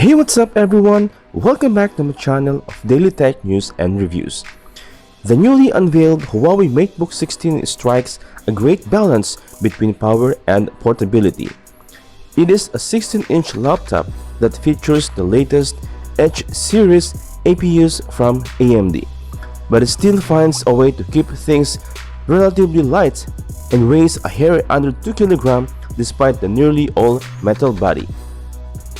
Hey, what's up everyone? Welcome back to my channel of daily tech news and reviews. The newly unveiled Huawei Matebook 16 strikes a great balance between power and portability. It is a 16-inch laptop that features the latest H series APUs from AMD, but it still finds a way to keep things relatively light and weighs a hair under 2 kg despite the nearly all metal body.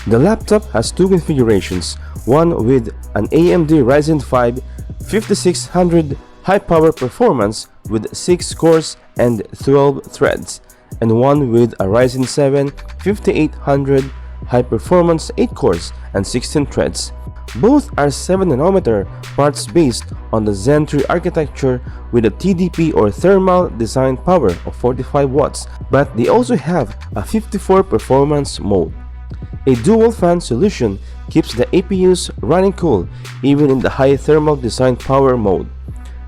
The laptop has two configurations, one with an AMD Ryzen 5 5600 high-power performance with 6 cores and 12 threads, and one with a Ryzen 7 5800 high-performance 8 cores and 16 threads. Both are 7nm parts based on the Zen 3 architecture with a TDP or thermal design power of 45 watts, but they also have a 54 performance mode. A dual fan solution keeps the APUs running cool even in the high thermal design power mode.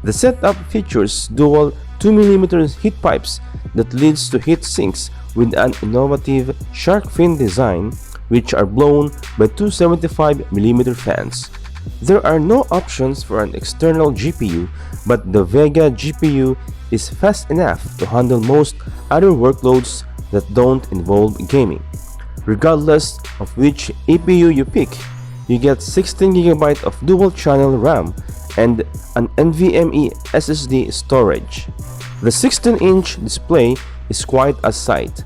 The setup features dual 2mm heat pipes that leads to heat sinks with an innovative shark fin design, which are blown by two 75mm fans. There are no options for an external GPU, but the Vega GPU is fast enough to handle most other workloads that don't involve gaming. Regardless of which APU you pick, you get 16GB of dual-channel RAM and an NVMe SSD storage. The 16-inch display is quite a sight.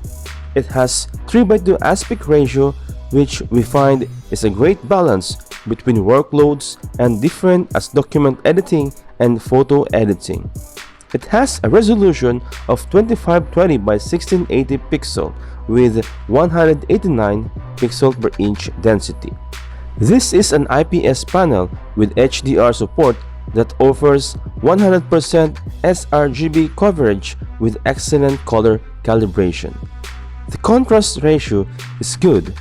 It has 3:2 aspect ratio, which we find is a great balance between workloads and different as document editing and photo editing. It has a resolution of 2520 by 1680 pixel with 189 pixel per inch density. This is an IPS panel with HDR support that offers 100% sRGB coverage with excellent color calibration. The contrast ratio is good,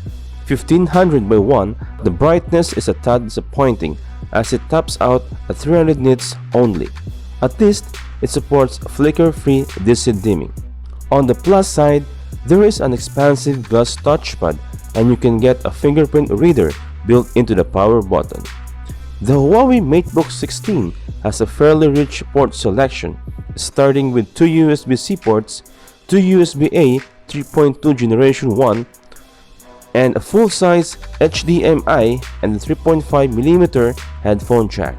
1500 by 1. The brightness is a tad disappointing as it tops out at 300 nits only. At least, it supports flicker-free DC dimming. On the plus side, there is an expansive glass touchpad and you can get a fingerprint reader built into the power button. The Huawei Matebook 16 has a fairly rich port selection, starting with two USB-C ports, two USB-A 3.2 Generation 1, and a full-size HDMI and a 3.5mm headphone jack.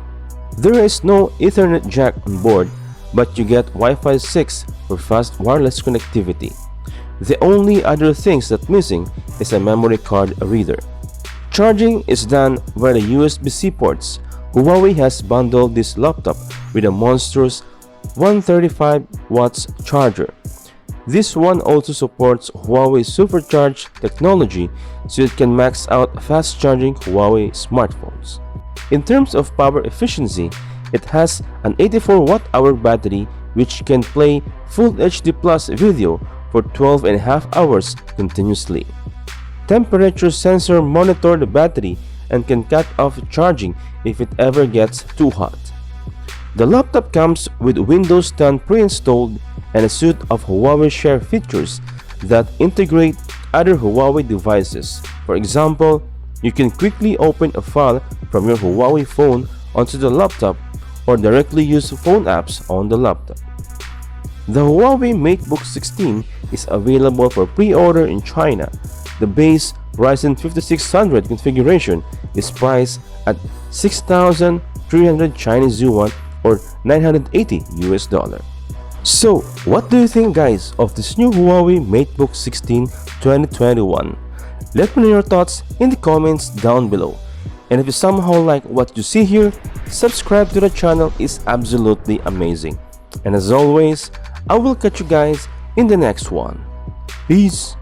There is no Ethernet jack on board, but you get Wi-Fi 6 for fast wireless connectivity. The only other things that's missing is a memory card reader. Charging is done via the USB-C ports. Huawei has bundled this laptop with a monstrous 135 watts charger. This one also supports Huawei supercharged technology, so it can max out fast charging Huawei smartphones. In terms of power efficiency, it has an 84 watt-hour battery which can play Full HD Plus video for 12.5 hours continuously. Temperature sensor monitors the battery and can cut off charging if it ever gets too hot. The laptop comes with Windows 10 pre-installed and a suite of Huawei Share features that integrate other Huawei devices. For example, you can quickly open a file from your Huawei phone onto the laptop or directly use phone apps on the laptop. The Huawei Matebook 16 is available for pre-order in China. The base Ryzen 5600 configuration is priced at 6,300 Chinese yuan or $980 US. So, what do you think guys of this new Huawei Matebook 16 2021? Let me know your thoughts in the comments down below. And if you somehow like what you see here, subscribe to the channel is absolutely amazing. And as always, I will catch you guys in the next one. Peace.